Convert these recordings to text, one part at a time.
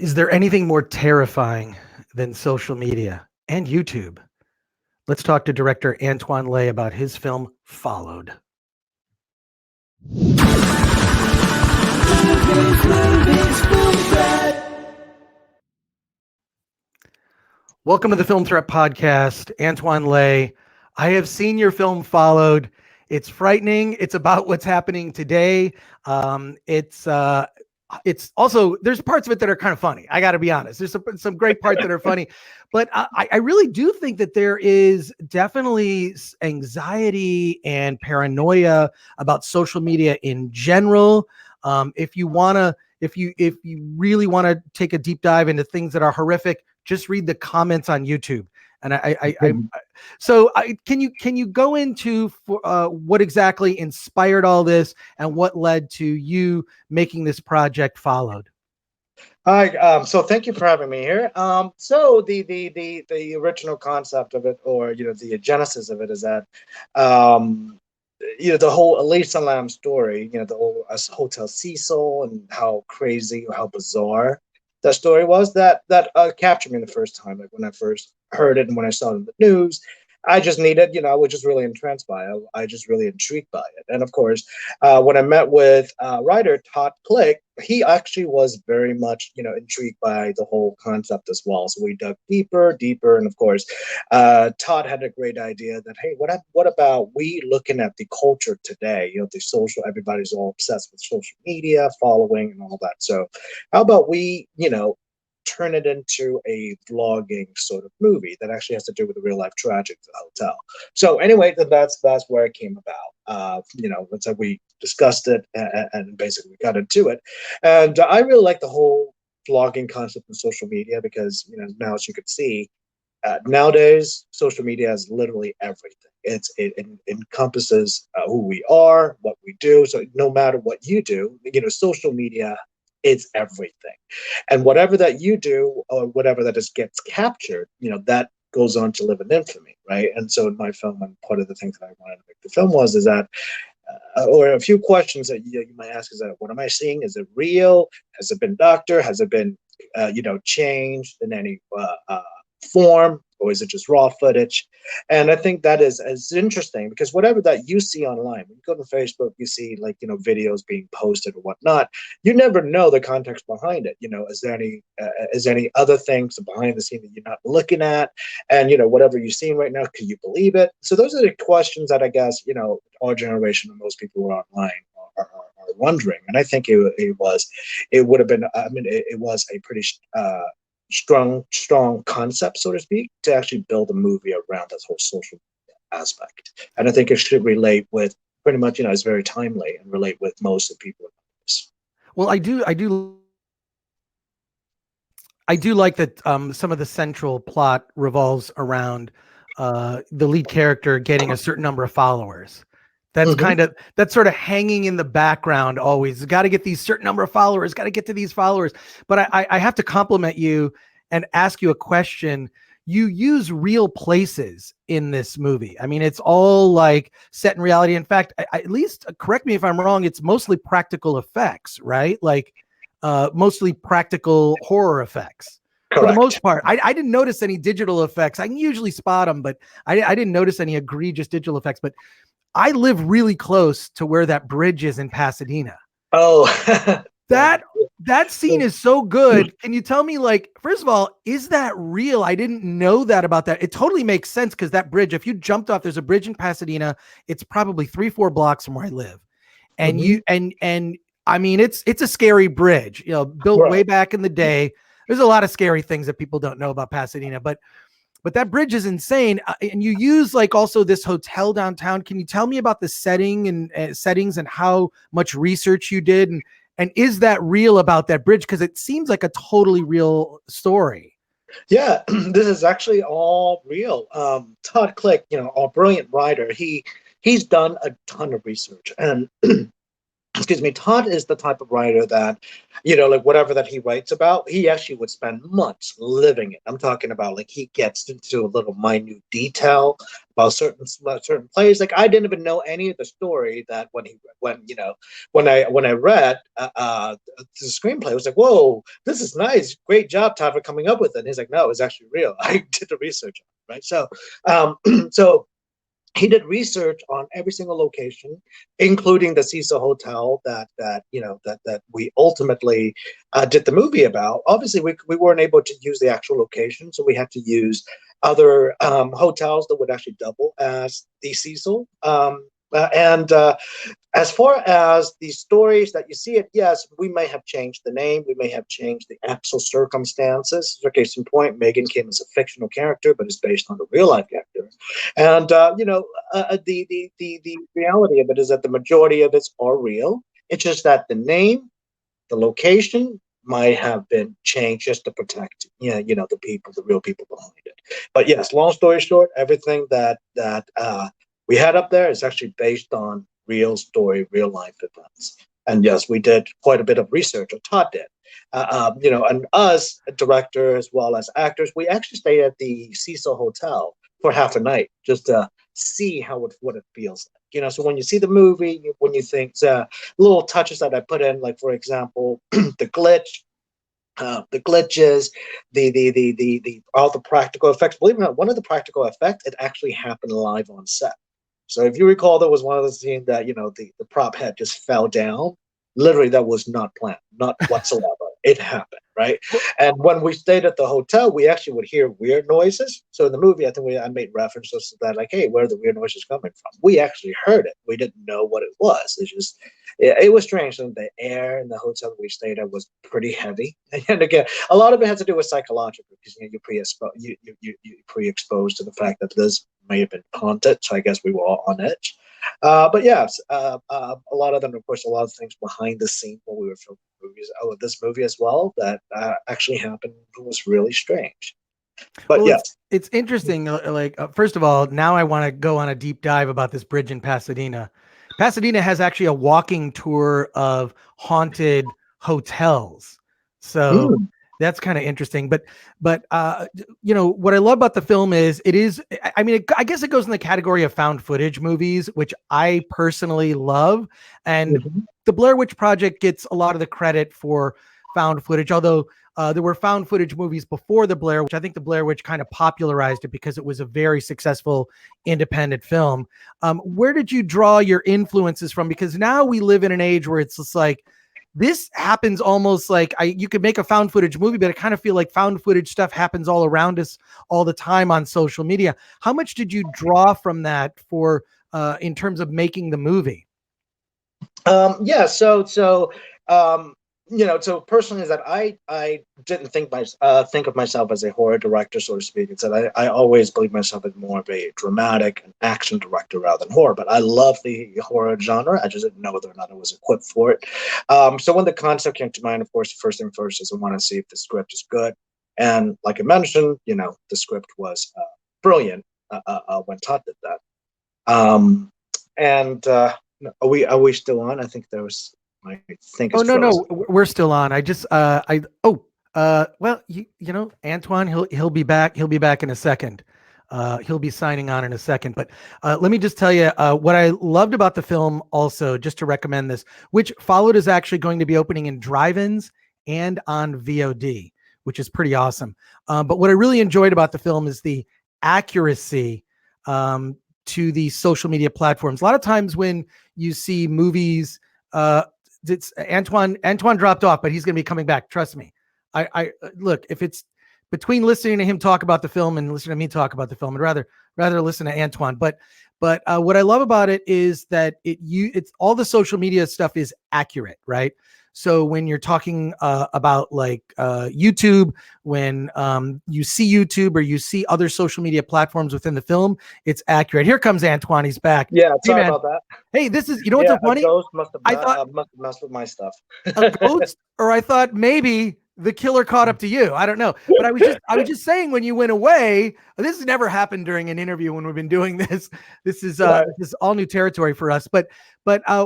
Is there anything more terrifying than social media and YouTube? Let's talk to director Antoine Lay about his film Followed. Welcome to the Film Threat Podcast, Antoine Lay. I have seen your film Followed. It's frightening. It's about what's happening today. It's also, there's parts of it that are kind of funny. I got to be honest. There's some great parts that are funny, but I really do think that there is definitely anxiety and paranoia about social media in general. If you really want to take a deep dive into things that are horrific, just read the comments on YouTube. And can you go into what exactly inspired all this and what led to you making this project Followed? Hi, so thank you for having me here. So the original concept of it, or the genesis of it, is that the whole Elisa Lam story, the whole Hotel Cecil, and how crazy or how bizarre that story was, that captured me the first time. Like when I first heard it and when I saw it in the news, I just needed, I was just really entranced by it. I just really intrigued by it. And of course, when I met with writer Todd Click, he actually was very much, intrigued by the whole concept as well. So we dug deeper. And of course, Todd had a great idea that, hey, what about we looking at the culture today? The social, everybody's all obsessed with social media, following and all that. So how about we, turn it into a vlogging sort of movie that actually has to do with a real life tragedy at the hotel. So anyway, that's where it came about. That's how we discussed it and basically got into it. And I really like the whole vlogging concept in social media because, now as you can see, nowadays social media is literally everything. It encompasses who we are, what we do. So no matter what you do, social media, it's everything. And whatever that you do or whatever that just gets captured, that goes on to live in infamy, right? And so in my film, and part of the things that I wanted to make the film is that, or a few questions that you might ask is that, what am I seeing? Is it real? Has it been doctored? Has it been, changed in any form? Or is it just raw footage? And I think that is interesting because whatever that you see online, when you go to Facebook, you see videos being posted or whatnot. You never know the context behind it. Is there any other things behind the scene that you're not looking at? And whatever you're seeing right now, can you believe it? So those are the questions that I guess our generation and most people who are online are wondering. And I think it would have been. I mean, it was a pretty strong concept, so to speak, to actually build a movie around this whole social aspect. And I think it should relate with pretty much, it's very timely and relate with most of the people. Well, I do like that some of the central plot revolves around the lead character getting a certain number of followers. That's that's sort of hanging in the background always. Got to get these certain number of followers, got to get to these followers. But I have to compliment you and ask you a question. You use real places in this movie. I mean, it's all like set in reality. In fact, at least correct me if I'm wrong, it's mostly practical effects, right? Like mostly practical horror effects. Correct. For the most part. I didn't notice any digital effects. I can usually spot them, but I didn't notice any egregious digital effects. But I live really close to where that bridge is in Pasadena. Oh, that scene is so good. Can you tell me, first of all, is that real? I didn't know that about that. It totally makes sense because that bridge, if you jumped off, there's a bridge in Pasadena. It's probably 3-4 blocks from where I live. And I mean, it's a scary bridge, built way back in the day. There's a lot of scary things that people don't know about Pasadena, but that bridge is insane. And you use also this hotel downtown. Can you tell me about the setting and settings and how much research you did? And is that real about that bridge? Because it seems like a totally real story. Yeah, this is actually all real. Todd Click, our brilliant writer, he's done a ton of research. And excuse me, Todd is the type of writer that, like whatever that he writes about, he actually would spend months living it. I'm talking about like he gets into a little minute detail about certain plays. Like I didn't even know any of the story that when I read the screenplay, I was like, whoa, this is nice, great job, Todd, for coming up with it. And he's like, no, it's actually real. I did the research on it, right? So, so he did research on every single location, including the Cecil Hotel that we ultimately did the movie about. Obviously, we weren't able to use the actual location, so we had to use other hotels that would actually double as the Cecil. And as far as the stories that you see it, yes, we may have changed the name, we may have changed the actual circumstances. For case in point, Megan came as a fictional character, but is based on a real life character. And the reality of it is that the majority of it are real. It's just that the name, the location might have been changed just to protect the people, the real people behind it. But yes, long story short, everything that we had up there is actually based on real story, real life events. And yes, we did quite a bit of research, or Todd did. And us, a director as well as actors, we actually stayed at the Cecil Hotel for half a night just to see what it feels like. So when you see the movie, when you think little touches that I put in, like for example, the glitches, the all the practical effects. Believe it or not, one of the practical effects, it actually happened live on set. So if you recall, there was one of the scenes that the prop head just fell down. Literally, that was not planned, not whatsoever. It happened, right? And when we stayed at the hotel, we actually would hear weird noises. So in the movie, I think I made references to that, like, hey, where are the weird noises coming from? We actually heard it. We didn't know what it was. It was strange. And the air in the hotel that we stayed at was pretty heavy. And again, a lot of it has to do with psychological, because you're pre-exposed to the fact that this may have been haunted. So I guess we were all on edge. But yes, a lot of them, of course, a lot of things behind the scenes when we were filming movies. This movie as well that actually happened was really strange. But well, yes, it's interesting. First of all, now I want to go on a deep dive about this bridge in Pasadena. Pasadena has actually a walking tour of haunted hotels. So that's kind of interesting. But what I love about the film is I guess it goes in the category of found footage movies, which I personally love. And the Blair Witch Project gets a lot of the credit for found footage, although there were found footage movies before the Blair Witch. I think the Blair Witch kind of popularized it because it was a very successful independent film. Where did you draw your influences from? Because now we live in an age where it's just like, this happens almost like you could make a found footage movie, but I kind of feel like found footage stuff happens all around us all the time on social media. How much did you draw from that for in terms of making the movie? So personally, is that I didn't think of myself as a horror director, so to speak. It's that I always believe myself as more of a dramatic and action director rather than horror. But I love the horror genre. I just didn't know whether or not I was equipped for it. So when the concept came to mind, of course, the first thing first is I want to see if the script is good. And like I mentioned, the script was brilliant when Todd did that. Are we still on? I think there was. I think. Oh no, we're still on. I just well, Antoine, he'll be back. He'll be back in a second. He'll be signing on in a second. But let me just tell you what I loved about the film. Also, just to recommend this, which Followed is actually going to be opening in drive-ins and on VOD, which is pretty awesome. But what I really enjoyed about the film is the accuracy to the social media platforms. A lot of times when you see movies. It's Antoine dropped off, but he's going to be coming back. Trust me. I look, if it's between listening to him talk about the film and listening to me talk about the film, I'd rather listen to Antoine. But what I love about it is that it's all the social media stuff is accurate, right? So when you're talking about like YouTube, when you see YouTube or you see other social media platforms within the film, it's accurate. Here comes Antoine. He's back. Yeah, sorry about that. Hey, this is, what's so funny? A ghost must have messed with my stuff. A ghost, or I thought maybe the killer caught up to you. I don't know, but I was just saying when you went away. This has never happened during an interview when we've been doing this. This is all new territory for us. But what I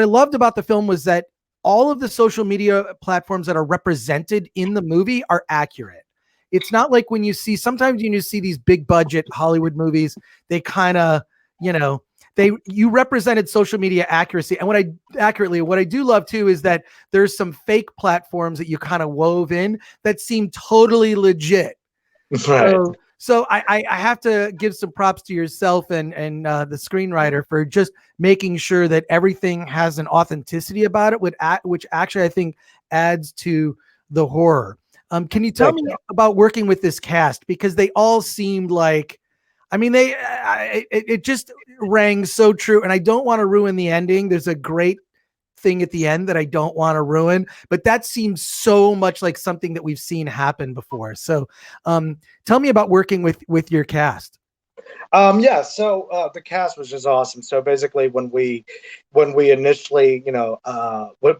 loved about the film was that all of the social media platforms that are represented in the movie are accurate. It's not like when you see sometimes you see these big budget Hollywood movies, they kind of, you represented social media accuracy. And what I do love too is that there's some fake platforms that you kind of wove in that seem totally legit. Right. So I have to give some props to yourself and the screenwriter for just making sure that everything has an authenticity about it, which actually I think adds to the horror. Can you tell me about working with this cast? Because they all seemed like, I mean, it just rang so true. And I don't want to ruin the ending. There's a great thing at the end that I don't want to ruin, but that seems so much like something that we've seen happen before. So tell me about working with your cast. So the cast was just awesome. So basically when we initially,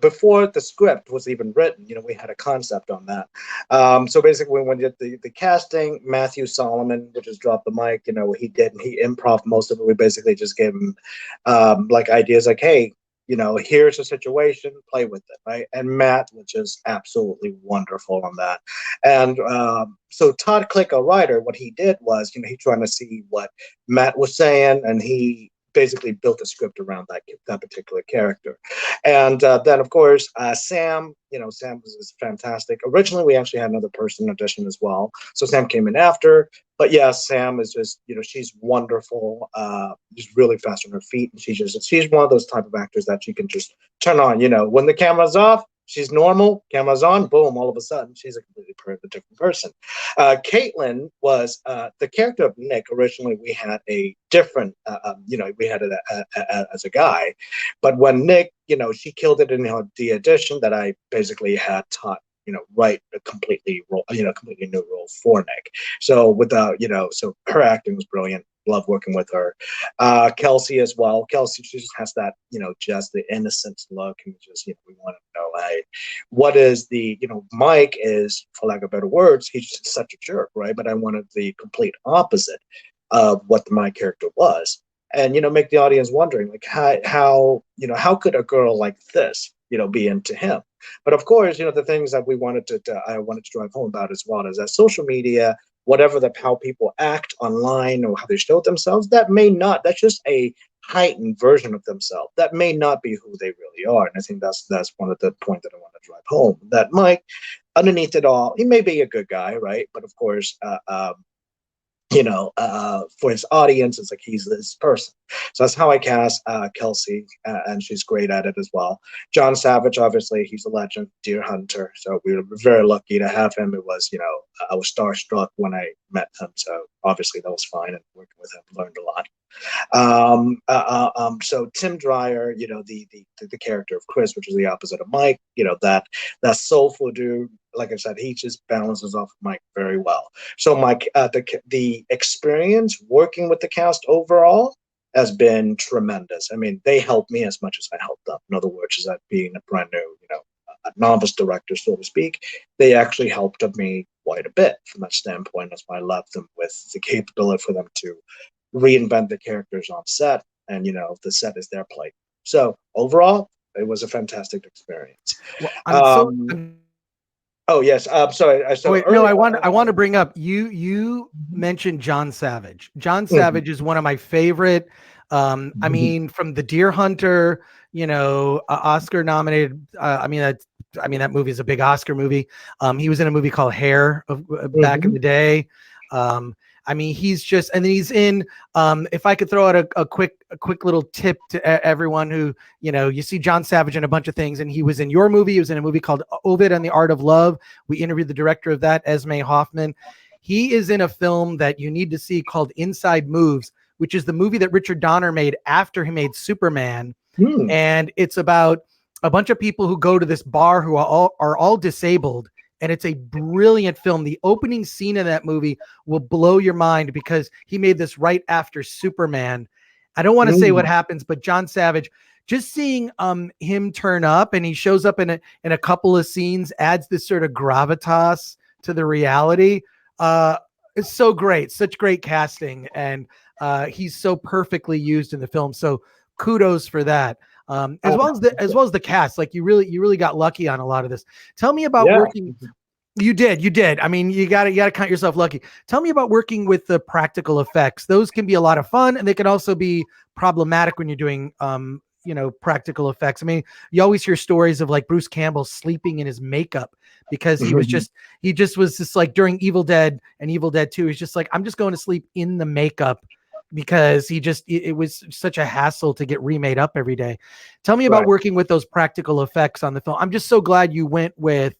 before the script was even written, we had a concept on that. So basically when we did the casting, Matthew Solomon, which is Drop the Mic, he improv most of it. We basically just gave him like ideas like, hey, here's a situation, play with it, right? And Matt was just absolutely wonderful on that. And so Todd Click, a writer, what he did was, he trying to see what Matt was saying, and he basically built a script around that particular character. And then, of course, Sam, Sam was fantastic. Originally, we actually had another person audition as well. So Sam came in after. But yeah, Sam is just, she's wonderful. She's really fast on her feet. And she's one of those type of actors that you can just turn on, when the camera's off, she's normal, camera's on, boom, all of a sudden, she's a completely different person. Caitlin was the character of Nick. Originally, we had a different, we had it as a guy. But when Nick, she killed it in the audition that I basically had taught, write a completely new role for Nick. So so her acting was brilliant. Love working with her. Kelsey as well. Kelsey, she just has that, just the innocent look, and just, we want to know, hey, what is the, Mike is, for lack of better words, he's just such a jerk, right? But I wanted the complete opposite of what my character was, and make the audience wondering, like, how could a girl like this, be into him? But of course, the things that I wanted to drive home about as well is that social media, whatever how people act online or how they show themselves, that's just a heightened version of themselves. That may not be who they really are. And I think that's one of the points that I want to drive home. That Mike, underneath it all, he may be a good guy, right? But of course, for his audience, it's like he's this person. So that's how I cast Kelsey, and she's great at it as well. John Savage, obviously, he's a legend, deer hunter. So we were very lucky to have him. It was, I was starstruck when I met him. So obviously that was fine, and working with him, learned a lot. So Tim Dreyer, the character of Chris, which is the opposite of Mike, that soulful dude. Like I said, he just balances off Mike very well. So Mike, the experience working with the cast overall has been tremendous. I mean, they helped me as much as I helped them. In other words, is that being a brand new, a novice director, so to speak, they actually helped me quite a bit from that standpoint. That's why I left them with the capability for them to reinvent the characters on set, and the set is their plate. So overall, it was a fantastic experience. Well, oh yes, sorry. I want to bring up you mentioned John Savage. John Savage is one of my favorite. I mean, from The Deer Hunter, Oscar nominated. I mean that movie is a big Oscar movie. He was in a movie called Hair back in the day. I mean, he's just, and then he's in, if I could throw out a quick little tip to everyone who, you see John Savage in a bunch of things, and he was in your movie. He was in a movie called Ovid and the Art of Love. We interviewed the director of that, Esme Hoffman. He is in a film that you need to see called Inside Moves, which is the movie that Richard Donner made after he made Superman. And it's about a bunch of people who go to this bar who are all disabled. And it's a brilliant film. The opening scene of that movie will blow your mind because he made this right after Superman. I don't want to say what happens, but John Savage, just seeing him turn up, and he shows up in a couple of scenes, adds this sort of gravitas to the reality. It's so great, such great casting, and he's so perfectly used in the film. So kudos for that. As well as the cast, like you really got lucky on a lot of this. Tell me about working. You did. I mean, you got to count yourself lucky. Tell me about working with the practical effects. Those can be a lot of fun, and they can also be problematic when you're doing practical effects. I mean, you always hear stories of like Bruce Campbell sleeping in his makeup because he just was like during Evil Dead and Evil Dead 2, he's just like, I'm just going to sleep in the makeup because it was such a hassle to get remade up every day. Tell me about working with those practical effects on the film. I'm just so glad you went with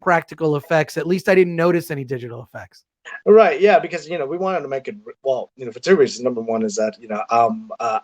practical effects. At least I didn't notice any digital effects. Right, yeah, because we wanted to make it well, for two reasons. Number one is that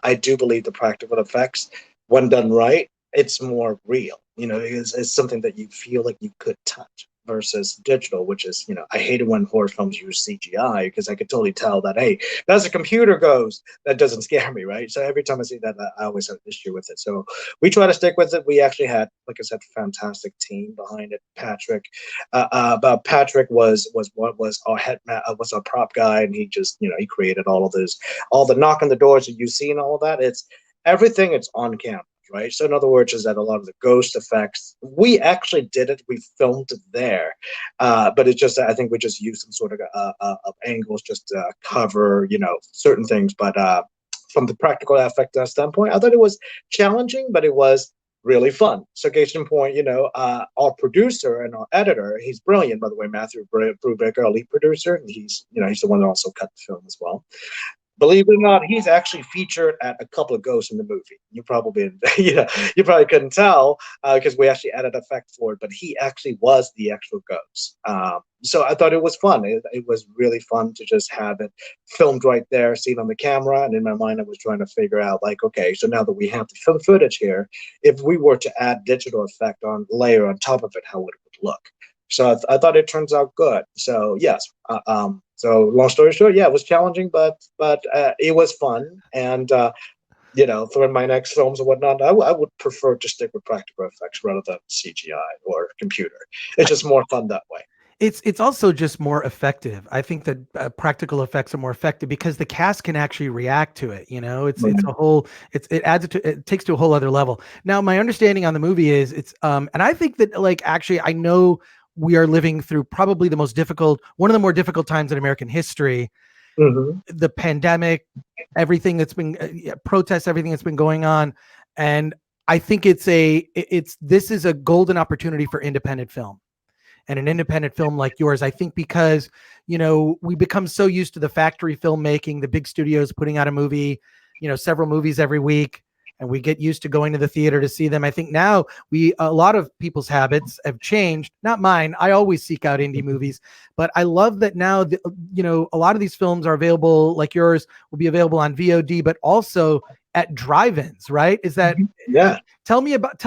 I do believe the practical effects, when done right, it's more real. It's something that you feel like you could touch versus digital, which is I hated when horror films use CGI because I could totally tell that, hey, that's a computer ghost. That doesn't scare me, right? So every time I see that, I always have an issue with it. So we try to stick with it. We actually had, like I said, a fantastic team behind it. Patrick, but Patrick was our was our prop guy, and he just he created all of this, all the knock on the doors that you see and all of that. It's everything. It's on camera. Right. So in other words, is that a lot of the ghost effects, we actually did it. We filmed it there. But it's just, I think we just used some sort of angles just to cover, certain things. But from the practical effect standpoint, I thought it was challenging, but it was really fun. So case in point, our producer and our editor, he's brilliant, by the way, Matthew Brubaker, our lead producer. And he's the one that also cut the film as well. Believe it or not, he's actually featured at a couple of ghosts in the movie. You probably, you probably couldn't tell because we actually added effect for it, but he actually was the actual ghost. So I thought it was fun. It was really fun to just have it filmed right there, seen on the camera. And in my mind, I was trying to figure out, like, okay, so now that we have the film footage here, if we were to add digital effect layer on top of it, how would it look? So I thought it turns out good. So yes. So long story short, yeah, it was challenging, but it was fun. And for my next films and whatnot, I would prefer to stick with practical effects rather than CGI or computer. It's just more fun that way. It's also just more effective. I think that practical effects are more effective because the cast can actually react to it. It takes to a whole other level. Now, my understanding on the movie is and I think that actually I know we are living through probably one of the more difficult times in American history. Mm-hmm. The pandemic, everything that's been protests, everything that's been going on, and I think this is a golden opportunity for independent film. And an independent film like yours, I think, because we become so used to the factory filmmaking, the big studios putting out a movie, several movies every week, and we get used to going to the theater to see them. I think now a lot of people's habits have changed. Not mine. I always seek out indie movies, but I love that now, a lot of these films are available, like yours will be available on VOD, but also at drive-ins, right? Is that, yeah. Tell me about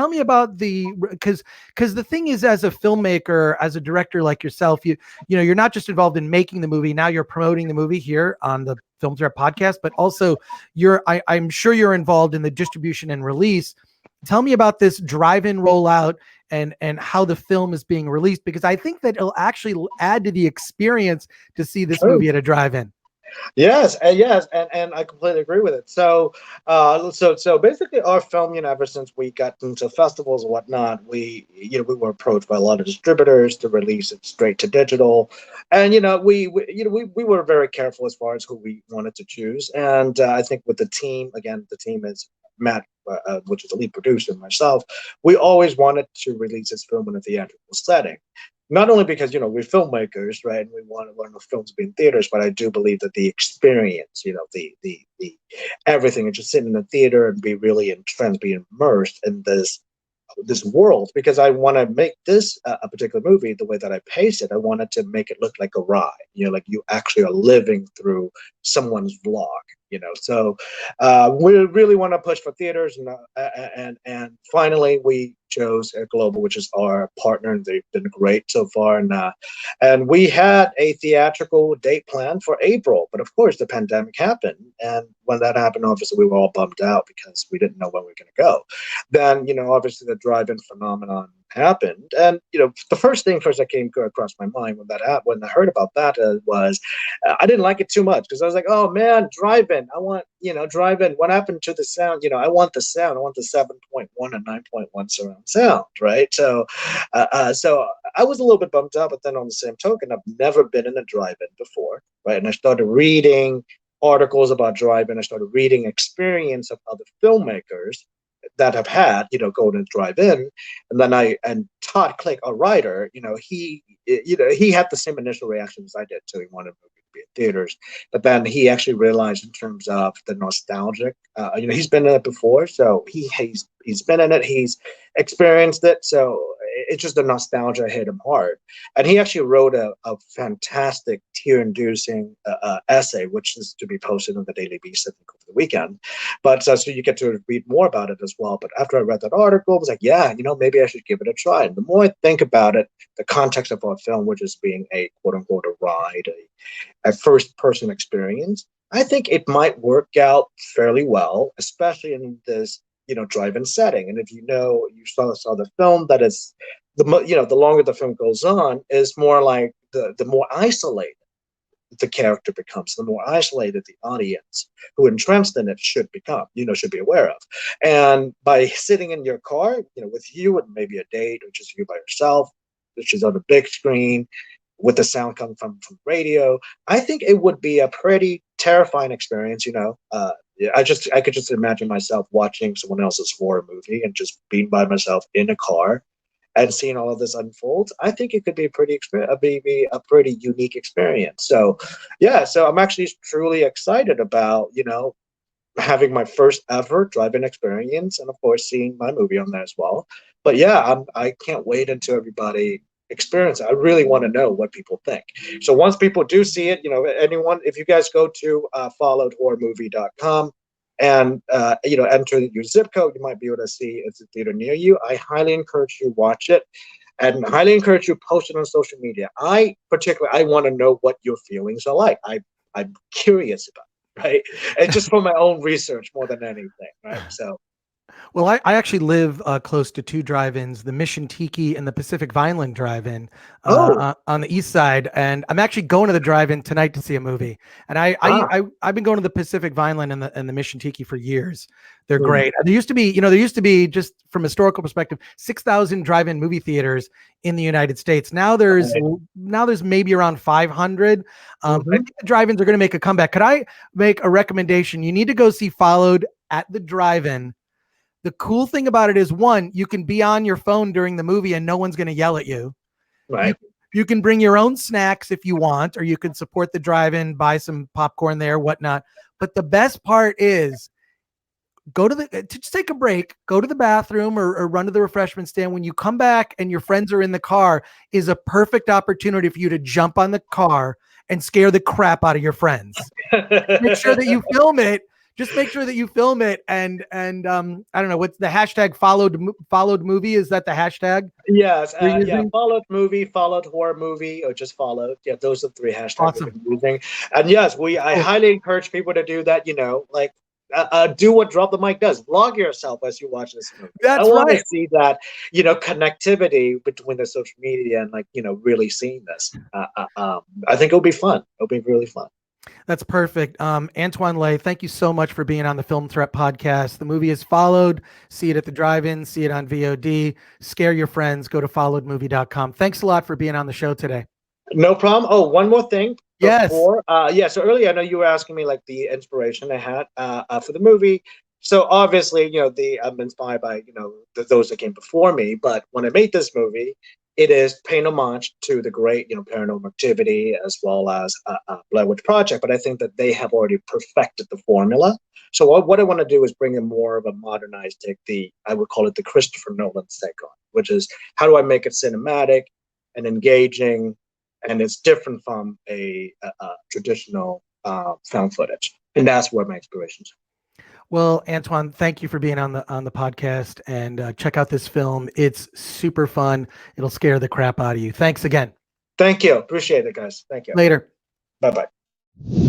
because the thing is, as a filmmaker, as a director like yourself, you're not just involved in making the movie. Now you're promoting the movie here on the Film Threat podcast, but also I'm sure you're involved in the distribution and release. Tell me about this drive-in rollout and how the film is being released, because I think that it'll actually add to the experience to see this movie at a drive-in. Yes, and I completely agree with it. So, so basically, our film, ever since we got into festivals and whatnot, we were approached by a lot of distributors to release it straight to digital, and we were very careful as far as who we wanted to choose, and I think with the team, again, the team is Matt, which is the lead producer, and myself. We always wanted to release this film in a theatrical setting. Not only because we're filmmakers, right, and we want to learn the films to be in theaters, but I do believe that the experience, the everything, and just sit in the theater and be really entrenched, be immersed in this world, because I want to make this a particular movie the way that I pace it. I wanted to make it look like a ride, like you actually are living through someone's vlog. So we really want to push for theaters, and finally we chose Global, which is our partner, and they've been great so far. And we had a theatrical date planned for April, but of course the pandemic happened, and when that happened, obviously we were all bummed out because we didn't know when we were going to go. Then obviously the drive-in phenomenon happened, and the first that came across my mind when I heard about that was I didn't like it too much because I was like, oh man, drive-in, I want drive-in. What happened to the sound? I want the sound. I want the 7.1 and 9.1 surround sound, right? So I was a little bit bummed out, but then on the same token, I've never been in a drive-in before, right? And I started reading articles about drive-in. I started reading experience of other filmmakers that have had, go to drive-in, and Todd Click, a writer, he had the same initial reaction as I did too. He wanted a movie to be in theaters, but then he actually realized in terms of the nostalgic, he's been in it before, so he's been in it, he's experienced it, so it's just the nostalgia hit him hard. And he actually wrote a fantastic tear-inducing essay, which is to be posted on the Daily Beast, I think, over the weekend. But so you get to read more about it as well. But after I read that article, I was like, yeah, maybe I should give it a try. And the more I think about it, the context of our film, which is being a quote-unquote a ride, a first-person experience, I think it might work out fairly well, especially in this drive-in setting. And if you saw the film, that is the longer the film goes on, is more like the more isolated the character becomes, the more isolated the audience who entrenched in it should become, should be aware of. And by sitting in your car, with you and maybe a date or just you by yourself, which is on a big screen with the sound coming from radio, I think it would be a pretty terrifying experience. I could just imagine myself watching someone else's horror movie and just being by myself in a car and seeing all of this unfold. I think it could be a pretty unique experience. So, yeah. So I'm actually truly excited about having my first ever drive-in experience, and of course seeing my movie on there as well. But yeah, I can't wait until everybody experience it. I really want to know what people think. So once people do see it, anyone, if you guys go to followedhorrormovie.com and enter your zip code, you might be able to see it's a theater near you. I highly encourage you watch it, and highly encourage you post it on social media. I want to know what your feelings are like. I'm curious about it, right? It's just for my own research more than anything, right? So. Well, I actually live close to two drive-ins, the Mission Tiki and the Pacific Vineland drive-in on the east side. And I'm actually going to the drive-in tonight to see a movie. And I've been going to the Pacific Vineland and the Mission Tiki for years. They're great. There used to be, just from a historical perspective, 6,000 drive-in movie theaters in the United States. Now there's maybe around 500. I think the drive-ins are going to make a comeback. Could I make a recommendation? You need to go see Followed at the drive-in. The cool thing about it is, one, you can be on your phone during the movie and no one's going to yell at you. Right. You can bring your own snacks if you want, or you can support the drive-in, buy some popcorn there, whatnot. But the best part is just take a break, go to the bathroom or run to the refreshment stand. When you come back and your friends are in the car, is a perfect opportunity for you to jump on the car and scare the crap out of your friends. Make sure that you film it. Just make sure that you film it, and I don't know, what's the hashtag followed movie? Is that the hashtag? Yes, followed movie, followed horror movie, or just followed. Yeah, those are the three hashtags awesome. we've been using. And yes, I highly encourage people to do that. Do what Drop the Mic does. Vlog yourself as you watch this movie. That's I want to see that, connectivity between the social media and really seeing this. I think it'll be fun. It'll be really fun. That's perfect. Antoine Lay, thank you so much for being on the Film Threat podcast. The movie is Followed. See it at the drive-in, see it on VOD, scare your friends, go to followedmovie.com. Thanks a lot for being on the show today. No problem. Oh, one more thing. Yes. So earlier, I know you were asking me like the inspiration I had for the movie. So obviously, I'm inspired by, those that came before me. But when I made this movie, it is paying homage to the great, Paranormal Activity as well as Blair Witch Project. But I think that they have already perfected the formula. So what I want to do is bring in more of a modernized take, I would call it the Christopher Nolan take on, which is how do I make it cinematic and engaging, and it's different from a traditional found footage. And that's where my inspirations are. Well, Antoine, thank you for being on the podcast, and check out this film. It's super fun. It'll scare the crap out of you. Thanks again. Thank you. Appreciate it, guys. Thank you. Later. Bye-bye.